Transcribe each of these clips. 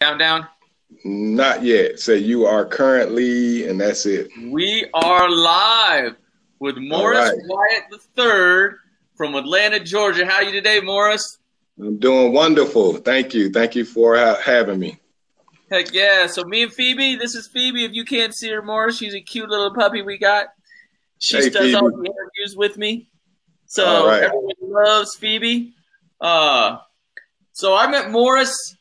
Countdown. Not yet. Say you are currently, and that's it. We are live with Morris Wyatt III from Atlanta, Georgia. How are you today, Morris? I'm doing wonderful. Thank you. Thank you for having me. Heck yeah. So me and Phoebe, this is Phoebe. If you can't see her, Morris, she's a cute little puppy we got. She does all the interviews with me. So everyone loves Phoebe. So I met Morris,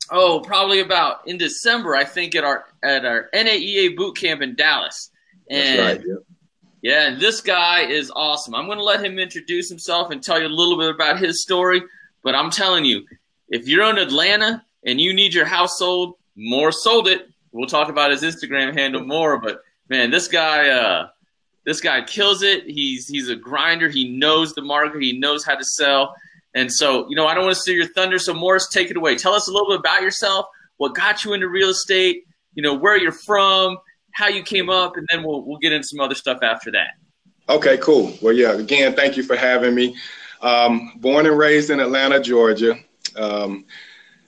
probably about in December, I think, at our NAEA boot camp in Dallas. And that's right. Yep. Yeah, and this guy is awesome. I'm going to let him introduce himself and tell you a little bit about his story. But I'm telling you, if you're in Atlanta and you need your house sold, Morris sold it. We'll talk about his Instagram handle more. But man, this guy kills it. He's a grinder. He knows the market. He knows how to sell. And so, I don't want to steal your thunder. So Morris, take it away. Tell us a little bit about yourself, what got you into real estate, where you're from, how you came up, and then we'll get into some other stuff after that. Okay, cool. Well, yeah, again, thank you for having me. Born and raised in Atlanta, Georgia.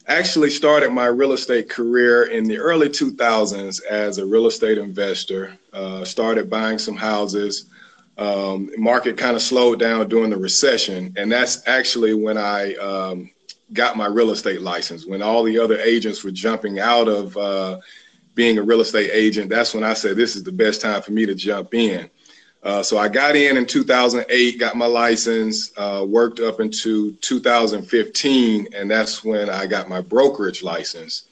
Actually started my real estate career in the early 2000s as a real estate investor. Started buying some houses. Market kind of slowed down during the recession, and that's actually when I got my real estate license. When all the other agents were jumping out of being a real estate agent, that's when I said this is the best time for me to jump in. So I got in 2008, got my license, worked up into 2015, and that's when I got my brokerage license.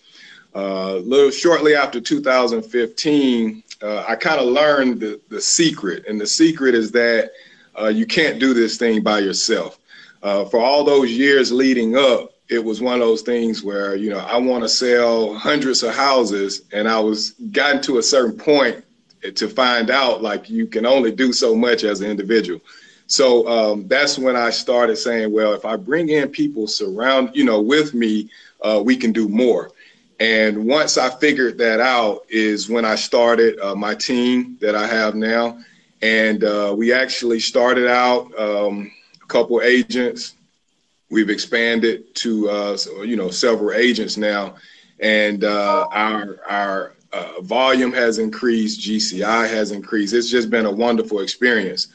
Little shortly after 2015, I kind of learned the secret, and the secret is that you can't do this thing by yourself. For all those years leading up, it was one of those things where, I want to sell hundreds of houses, and I was gotten to a certain point to find out like you can only do so much as an individual. So that's when I started saying, well, if I bring in people with me, we can do more. And once I figured that out is when I started my team that I have now. And we actually started out a couple agents. We've expanded to, several agents now. And our volume has increased, GCI has increased. It's just been a wonderful experience.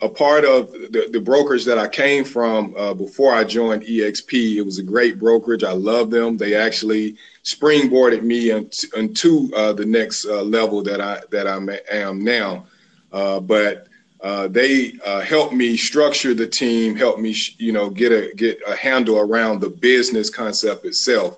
A part of the brokerage that I came from before I joined EXP, it was a great brokerage. I love them. They actually springboarded me into the next level that I am now. But they helped me structure the team, helped me, get a handle around the business concept itself.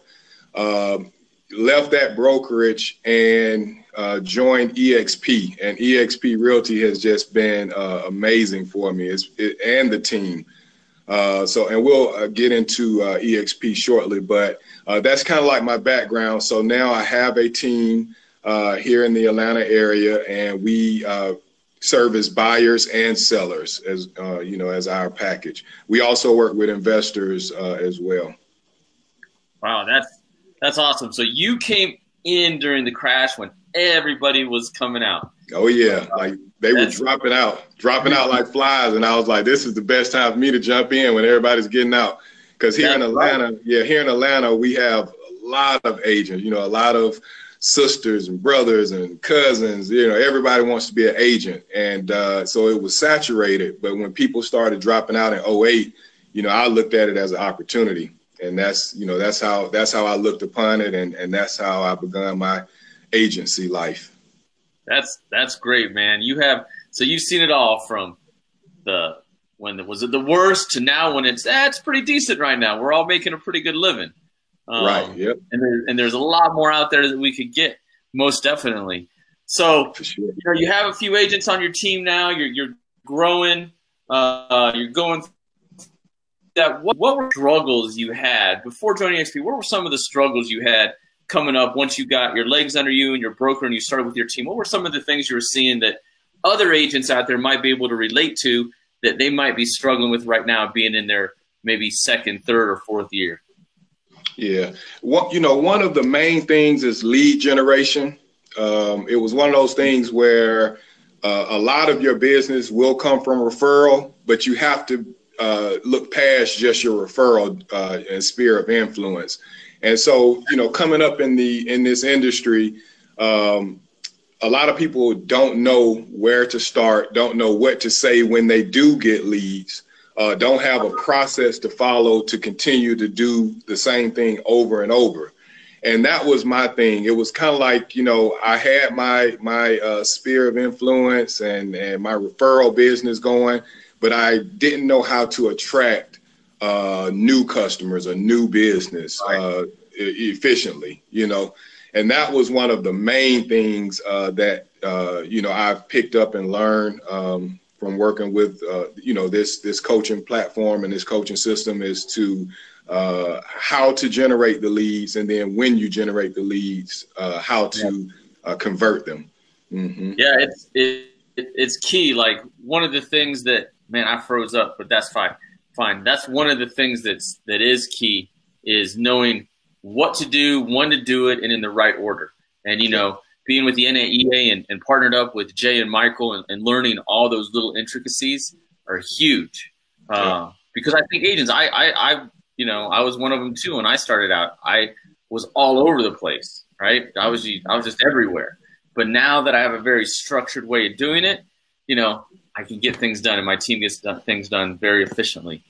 Left that brokerage and joined EXP, and EXP Realty has just been amazing for me and the team. And we'll get into EXP shortly, but that's kind of like my background. So now I have a team here in the Atlanta area, and we service buyers and sellers as our package. We also work with investors as well. Wow, that's awesome. So you came in during the crash when everybody was coming out. Oh yeah, like they were dropping out like flies, and I was like, this is the best time for me to jump in when everybody's getting out. Because here in Atlanta, we have a lot of agents. A lot of sisters and brothers and cousins. Everybody wants to be an agent, and so it was saturated. But when people started dropping out in 2008, I looked at it as an opportunity. And that's how I looked upon it, and that's how I began my agency life. That's great, man. You've seen it all from was it the worst to now when it's pretty decent right now. We're all making a pretty good living. Right. Yep. And there's a lot more out there that we could get, most definitely. So for sure. You have a few agents on your team now. You're growing. You're going. What were struggles you had before joining EXP? What were some of the struggles you had coming up once you got your legs under you and your broker and you started with your team? What were some of the things you were seeing that other agents out there might be able to relate to that they might be struggling with right now, being in their maybe second, third, or fourth year? Yeah. One of the main things is lead generation. It was one of those things where a lot of your business will come from referral, but you have to look past just your referral and sphere of influence. And so, coming up in this industry, a lot of people don't know where to start, don't know what to say when they do get leads, don't have a process to follow to continue to do the same thing over and over. And that was my thing. It was kind of like, I had my sphere of influence and my referral business going, but I didn't know how to attract new customers, a new business efficiently, And that was one of the main things that, I've picked up and learned from working with, this coaching platform and this coaching system is to how to generate the leads. And then when you generate the leads, how to convert them. Mm-hmm. Yeah, it's key. Like one of the things that, man, I froze up, but that's fine. That's one of the things that is key is knowing what to do, when to do it, and in the right order. And, being with the NAEA and partnered up with Jay and Michael and learning all those little intricacies are huge. Because I think agents, I was one of them too. When I started out, I was all over the place, right? I was just everywhere. But now that I have a very structured way of doing it, I can get things done and my team gets things done very efficiently.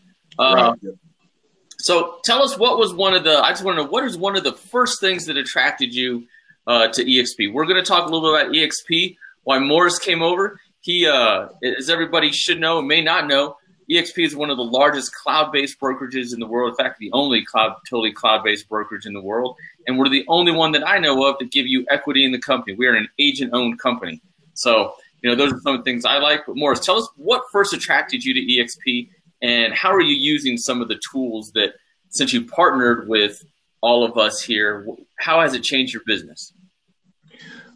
So tell us I just want to know, what is one of the first things that attracted you to EXP? We're going to talk a little bit about EXP, why Morris came over. He, as everybody should know and may not know, EXP is one of the largest cloud-based brokerages in the world. In fact, the only totally cloud-based brokerage in the world. And we're the only one that I know of that give you equity in the company. We are an agent-owned company. So, those are some of the things I like. But Morris, tell us what first attracted you to EXP and how are you using some of the tools that, since you partnered with all of us here, how has it changed your business?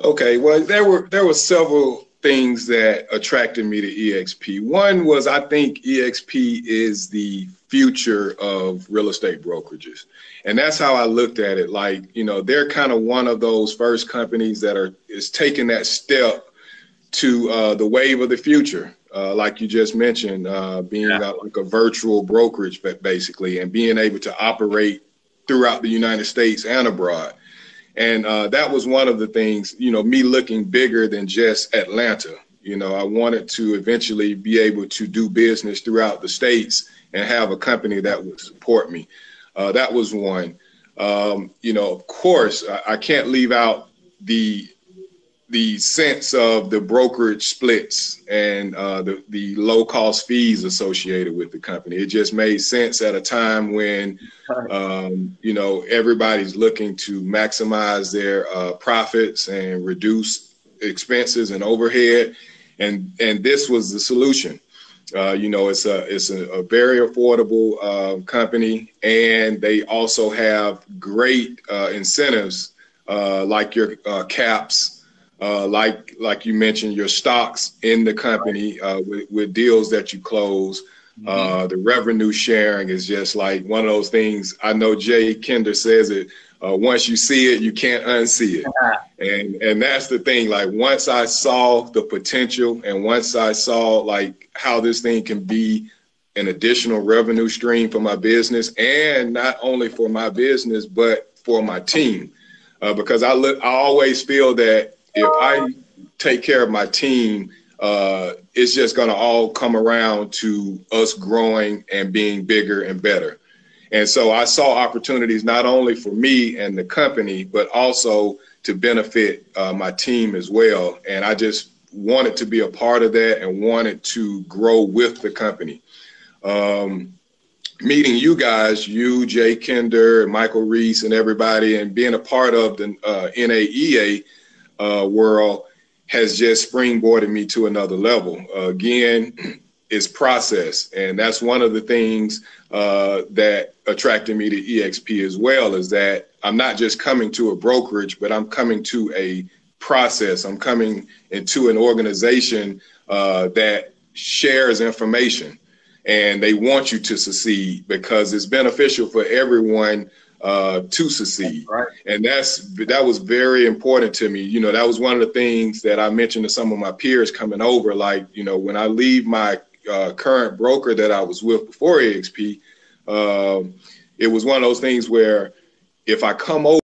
Okay, well, there were several things that attracted me to EXP. One was I think EXP is the future of real estate brokerages. And that's how I looked at it. Like, they're kind of one of those first companies that is taking that step to the wave of the future. Like you just mentioned, being like a virtual brokerage, basically, and being able to operate throughout the United States and abroad. And that was one of the things, me looking bigger than just Atlanta. I wanted to eventually be able to do business throughout the states and have a company that would support me. That was one. Of course, I can't leave out the sense of the brokerage splits and the low cost fees associated with the company. It just made sense at a time when, everybody's looking to maximize their profits and reduce expenses and overhead. And this was the solution. It's a very affordable company, and they also have great incentives like your caps. Like you mentioned, your stocks in the company with deals that you close. The revenue sharing is just like one of those things. I know Jay Kinder says it. Once you see it, you can't unsee it. And that's the thing. Like once I saw the potential and once I saw like how this thing can be an additional revenue stream for my business, and not only for my business, but for my team. Because I always feel that if I take care of my team, it's just going to all come around to us growing and being bigger and better. And so I saw opportunities not only for me and the company, but also to benefit my team as well. And I just wanted to be a part of that and wanted to grow with the company. Meeting you guys, you, Jay Kinder, Michael Reese, and everybody, and being a part of the NAEA world has just springboarded me to another level. Again, it's process. And that's one of the things that attracted me to EXP as well, is that I'm not just coming to a brokerage, but I'm coming to a process. I'm coming into an organization that shares information, and they want you to succeed because it's beneficial for everyone to succeed. Right. And that was very important to me. That was one of the things that I mentioned to some of my peers coming over. Like, when I leave my current broker that I was with before EXP, it was one of those things where if I come over